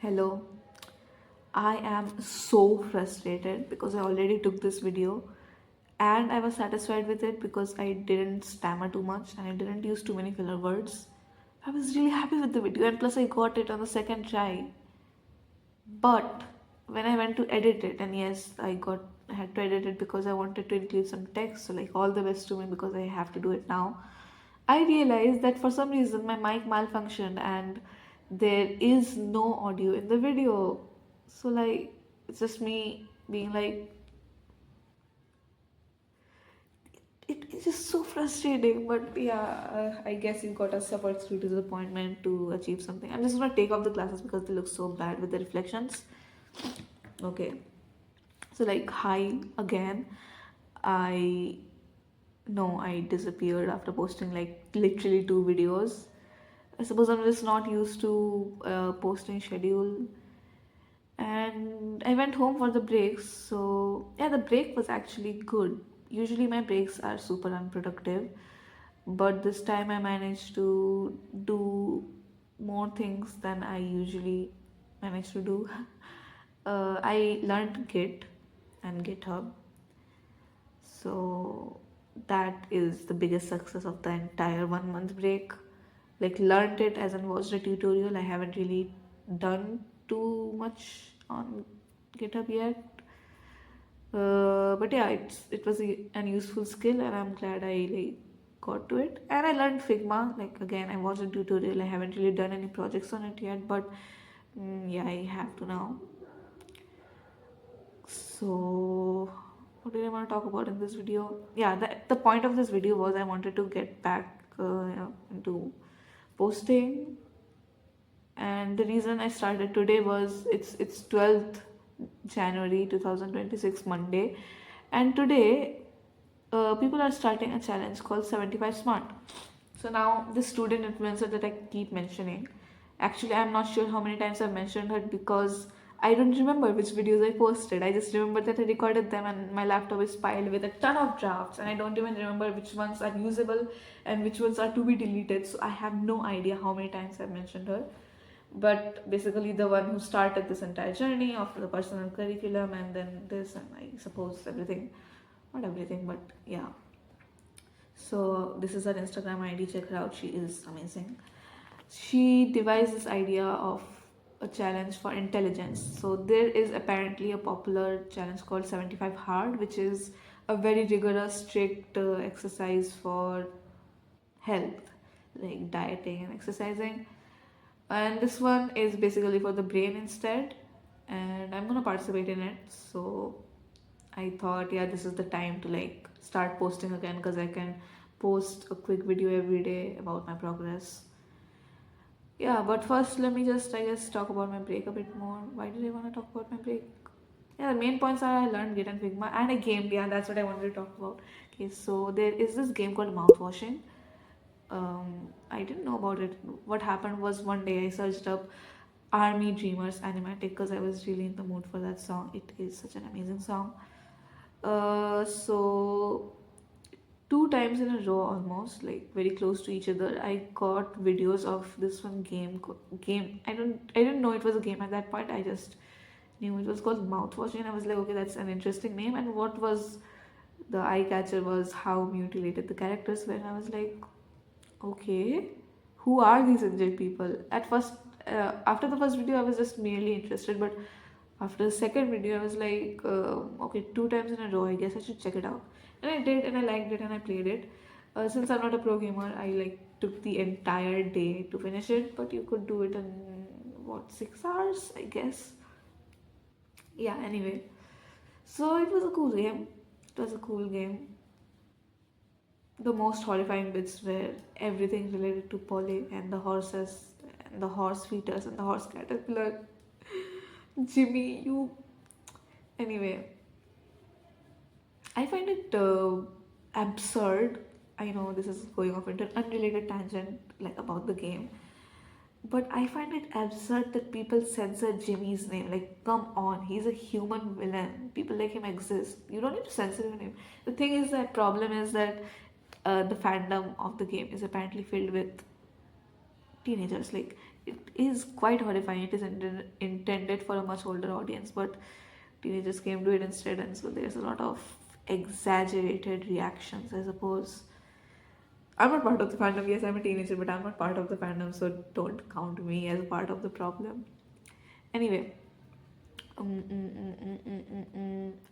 Hello, I am so frustrated because I already took this video and I was satisfied with it because I didn't stammer too much and I didn't use too many filler words. I was really happy with the video and plus I got it on the second try. But when I went to edit it, and yes, I had to edit it because I wanted to include some text, so like all the best to me because I have to do it now. I realized that for some reason my mic malfunctioned and there is no audio in the video. So like it's just me being like it's just so frustrating. But yeah, I guess you gotta suffer through disappointment to achieve something. I'm just gonna take off the glasses because they look so bad with the reflections. Okay. So like hi again. I know I disappeared after posting like literally two videos. I suppose I'm just not used to posting schedule. And I went home for the breaks. So yeah, the break was actually good. Usually my breaks are super unproductive, but this time I managed to do more things than I usually manage to do. I learned Git and GitHub. So that is the biggest success of the entire 1 month break. Like learned it as in watched a tutorial. I haven't really done too much on GitHub yet. But yeah, it was an useful skill and I'm glad I like got to it. And I learned Figma. Like again, I watched a tutorial. I haven't really done any projects on it yet, but yeah, I have to now. So, what did I want to talk about in this video? Yeah, the point of this video was I wanted to get back into posting, and the reason I started today was it's 12th January 2026 Monday, and today people are starting a challenge called 75 Smart. So now this student influencer that I keep mentioning, actually I'm not sure how many times I've mentioned her because I don't remember which videos I posted. I just remember that I recorded them and my laptop is piled with a ton of drafts and I don't even remember which ones are usable and which ones are to be deleted. So I have no idea how many times I've mentioned her. But basically the one who started this entire journey of the personal curriculum and then this and I suppose everything, not everything, but yeah. So this is her Instagram ID. Check her out. She is amazing. She devised this idea of a challenge for intelligence. So there is apparently a popular challenge called 75 Hard, which is a very rigorous, strict exercise for health, like dieting and exercising. And this one is basically for the brain instead. And I'm gonna participate in it. So I thought, yeah, this is the time to like start posting again because I can post a quick video every day about my progress. Yeah, but first let me just, I guess, talk about my break a bit more. Why did I want to talk about my break? Yeah, the main points are I learned Git and Figma and I gamed. Yeah, that's what I wanted to talk about. Okay, so there is this game called mouthwashing. I didn't know about it. What happened was one day I searched up Army Dreamers animatic because I was really in the mood for that song. It is such an amazing song. So two times in a row almost like very close to each other I got videos of this one game. I didn't know it was a game at that point. I just knew it was called mouthwash and I was like, okay, that's an interesting name. And what was the eye catcher was how mutilated the characters were, and I was like, okay, who are these injured people? At first, after the first video I was just merely interested, but after the second video I was like, okay, two times in a row, I guess I should check it out. And I did, and I liked it and I played it. Since I'm not a pro gamer, I like took the entire day to finish it, but you could do it in what, 6 hours, I guess. Yeah, anyway, so it was a cool game. It was a cool game. The most horrifying bits were everything related to Polly and the horses and the horse fetus and the horse caterpillar. Jimmy, you. Anyway, I find it absurd. I know this is going off into an unrelated tangent, like about the game, but I find it absurd that people censor Jimmy's name. Like, come on, he's a human villain. People like him exist. You don't need to censor his name. The thing is that problem is that the fandom of the game is apparently filled with teenagers. Like it is quite horrifying. It is intended for a much older audience, but teenagers came to it instead, and so there's a lot of exaggerated reactions, I suppose. I'm not part of the fandom. Yes, I'm a teenager, but I'm not part of the fandom, so don't count me as part of the problem. Anyway,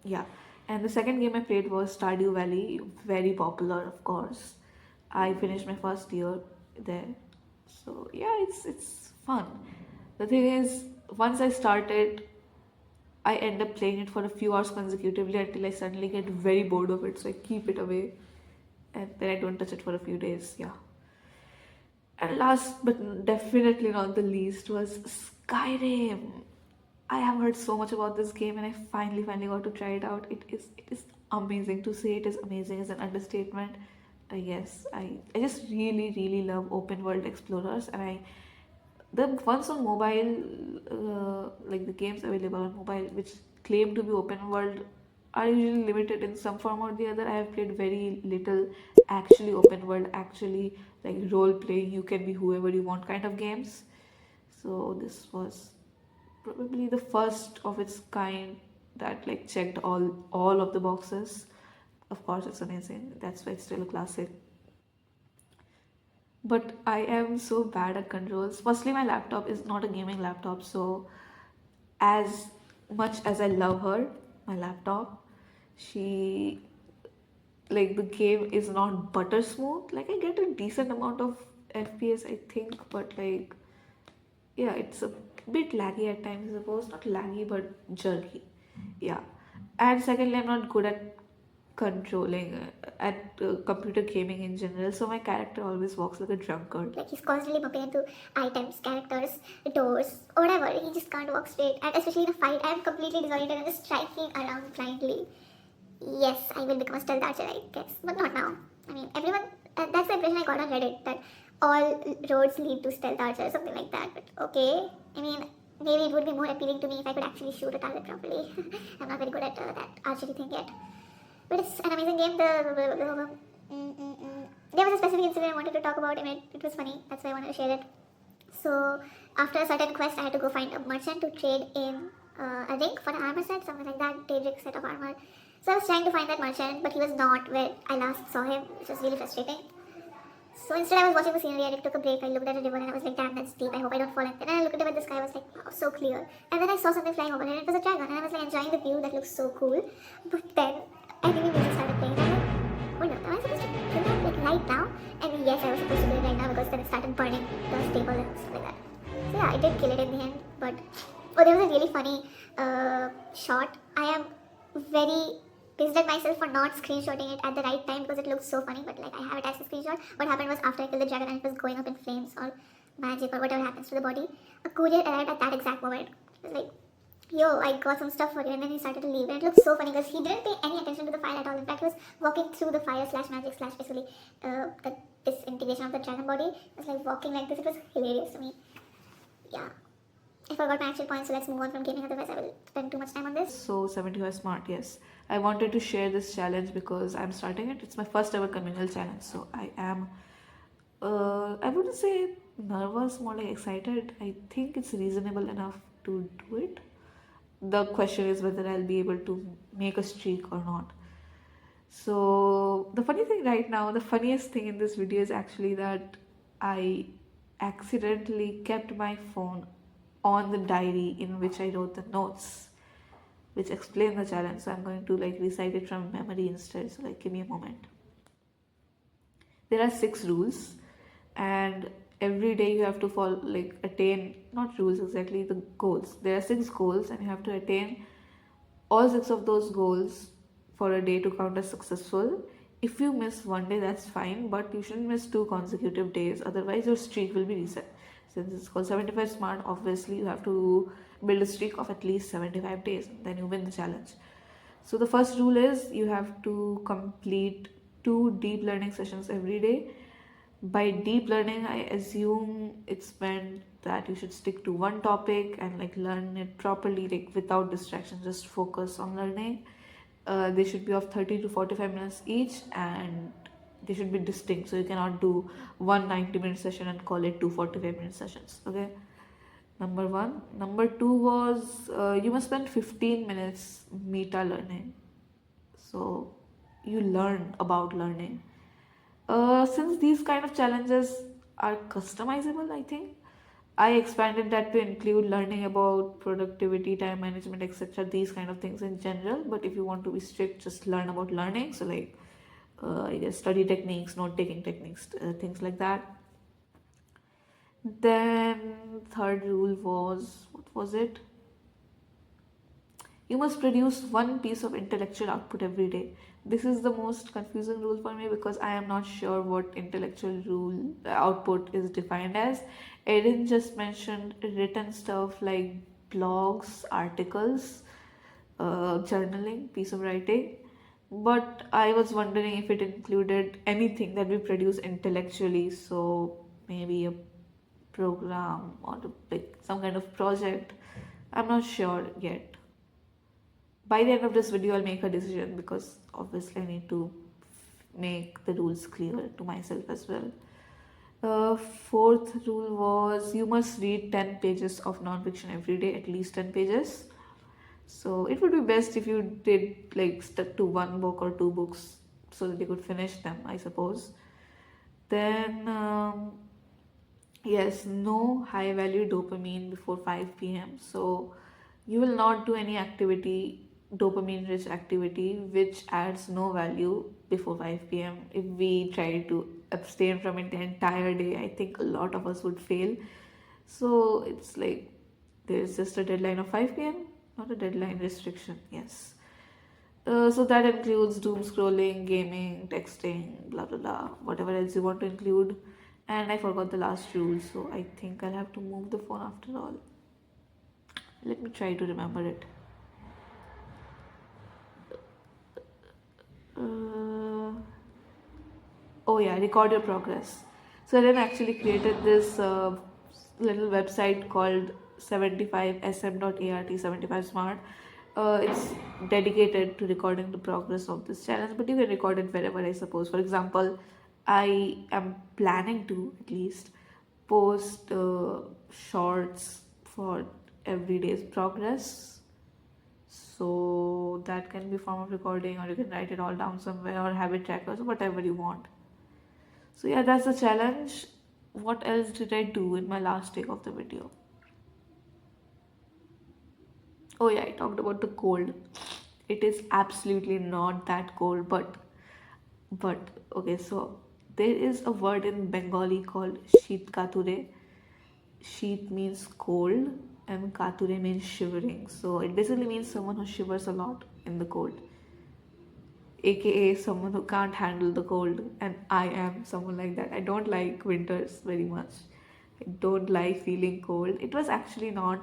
yeah. And the second game I played was Stardew Valley, very popular, of course. I finished my first year there, so yeah, it's fun. The thing is, once I started, I end up playing it for a few hours consecutively until I suddenly get very bored of it, so I keep it away and then I don't touch it for a few days. Yeah. And last but definitely not the least was Skyrim. I have heard so much about this game and I finally got to try it out. It is amazing. To say it is amazing is an understatement. I guess I just really love open world explorers, and I the ones on mobile, like the games available on mobile which claim to be open world, are usually limited in some form or the other. I have played very little actually open world, actually like role playing, you can be whoever you want kind of games. So this was probably the first of its kind that like checked all of the boxes. Of course, it's amazing. That's why it's still a classic. But I am so bad at controls. Firstly, my laptop is not a gaming laptop, so as much as I love her, my laptop, she like the game is not butter smooth. Like I get a decent amount of FPS, I think, but like yeah, it's a bit laggy at times, I suppose. Not laggy, but jerky. Yeah. And secondly, I'm not good at controlling computer gaming in general, so my character always walks like a drunkard. Like he's constantly bumping into items, characters, doors, whatever. He just can't walk straight. And especially in a fight, I'm completely disoriented and just striking around blindly. Yes, I will become a stealth archer, I guess, but not now. I mean, everyone. That's the impression I got on Reddit, that all roads lead to stealth archer or something like that. But okay, I mean, maybe it would be more appealing to me if I could actually shoot a target properly. I'm not very good at that archery thing yet. But it's an amazing game. There was a specific incident I wanted to talk about. I mean, it was funny. That's why I wanted to share it. So, after a certain quest, I had to go find a merchant to trade in a ring for an armor set, something like that, Daedric set of armor. So, I was trying to find that merchant, but he was not where I last saw him, which was really frustrating. So, instead, I was watching the scenery and I took a break. I looked at a river and I was like, damn, that's deep. I hope I don't fall in. Then I looked up at the sky, I was like, wow, so clear. And then I saw something flying over and it was a dragon. And I was like enjoying the view, that looks so cool. But then enemy music started playing. And I'm like, wait, no, am I supposed to kill that like right now? And yes, I was supposed to do it right now because then it started burning the stable and stuff like that. So yeah, I did kill it in the end. But there was a really funny shot. I am very pissed at myself for not screenshotting it at the right time because it looked so funny. But like I have attached the screenshot. What happened was after I killed the dragon and it was going up in flames or magic or whatever happens to the body, a courier arrived at that exact moment. It was like, yo, I got some stuff for you, and then he started to leave. And it looked so funny because he didn't pay any attention to the fire at all. In fact, he was walking through the fire slash magic slash basically the disintegration of the dragon body. It was like walking like this. It was hilarious to me. Yeah. I forgot my actual points, so let's move on from gaming, otherwise I will spend too much time on this. So 75 smart, yes. I wanted to share this challenge because I'm starting it. It's my first ever communal challenge, so I am I wouldn't say nervous, more like excited. I think it's reasonable enough to do it. The question is whether I'll be able to make a streak or not. So the funny thing right now, the funniest thing in this video is actually that I accidentally kept my phone on the diary in which I wrote the notes which explain the challenge. So I'm going to like recite it from memory instead. So like give me a moment. There are 6 rules, and every day you have to follow, like attain, not rules exactly, the goals. There are 6 goals and you have to attain all 6 of those goals for a day to count as successful. If you miss one day, that's fine, but you shouldn't miss 2 consecutive days, otherwise your streak will be reset. Since it's called 75 smart, obviously you have to build a streak of at least 75 days, then you win the challenge. So the first rule is you have to complete 2 deep learning sessions every day. By deep learning, I assume it's meant that you should stick to one topic and like learn it properly, like without distraction, just focus on learning. They should be of 30 to 45 minutes each, and they should be distinct. So you cannot do one 90-minute session and call it two 45-minute sessions. Okay, number one. Number two was you must spend 15 minutes meta learning. So you learn about learning. Since these kind of challenges are customizable, I think I expanded that to include learning about productivity, time management, etc. These kind of things in general. But if you want to be strict, just learn about learning. So, like, I guess study techniques, note taking techniques, things like that. Then, third rule was, what was it? You must produce one piece of intellectual output every day. This is the most confusing rule for me because I am not sure what intellectual rule output is defined as. Erin just mentioned written stuff like blogs, articles, journaling, piece of writing. But I was wondering if it included anything that we produce intellectually. So maybe a program or like some kind of project. I'm not sure yet. By the end of this video, I'll make a decision because obviously I need to make the rules clear to myself as well. Fourth rule was you must read 10 pages of non-fiction every day, at least 10 pages. So it would be best if you did like stuck to one book or two books so that you could finish them, I suppose. Then, yes, no high value dopamine before 5 p.m. So you will not do any activity, dopamine rich activity, which adds no value before 5 p.m. If we try to abstain from it the entire day, I think a lot of us would fail. So it's like there's just a deadline of 5 p.m., not a deadline restriction, yes. So that includes doom scrolling, gaming, texting, blah blah blah, whatever else you want to include. And I forgot the last rule, so I think I'll have to move the phone after all. Let me try to remember it. Uh, oh yeah, record your progress. So I then actually created this little website called 75sm.art, 75 smart. It's dedicated to recording the progress of this challenge, but you can record it wherever, I suppose. For example, I am planning to at least post shorts for every day's progress, so that can be form of recording, or you can write it all down somewhere, or habit trackers, or whatever you want. So yeah, that's the challenge. What else did I do in my last take of the video? Oh yeah, I talked about the cold. It is absolutely not that cold, but okay, so there is a word in Bengali called sheet kature. Sheet means cold and kature means shivering. So it basically means someone who shivers a lot in the cold, aka someone who can't handle the cold. And I am someone like that. I don't like winters very much. I don't like feeling cold. It was actually not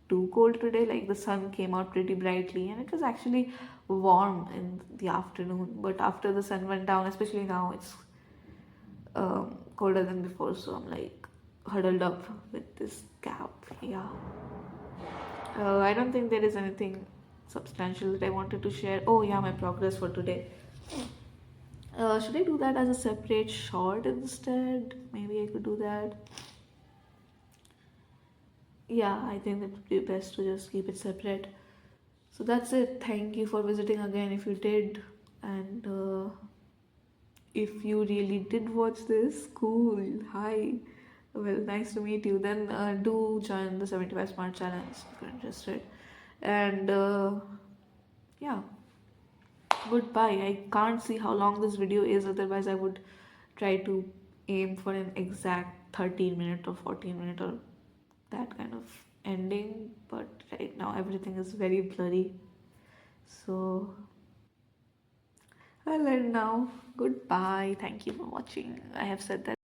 too cold today, like the sun came out pretty brightly and it was actually warm in the afternoon, but after the sun went down, especially now, it's colder than before, so I'm like huddled up with this cap. Yeah, I don't think there is anything substantial that I wanted to share. Oh yeah, my progress for today. Should I do that as a separate short instead? Maybe I could do that. Yeah, I think it would be best to just keep it separate. So that's it. Thank you for visiting again if you did. And if you really did watch this, cool. Hi. Well, nice to meet you. Then do join the 75 Smart Challenge if you're interested. And yeah, goodbye. I can't see how long this video is, otherwise, I would try to aim for an exact 13-minute or 14-minute or that kind of ending. But right now, everything is very blurry. So I'll end now. Goodbye. Thank you for watching. I have said that.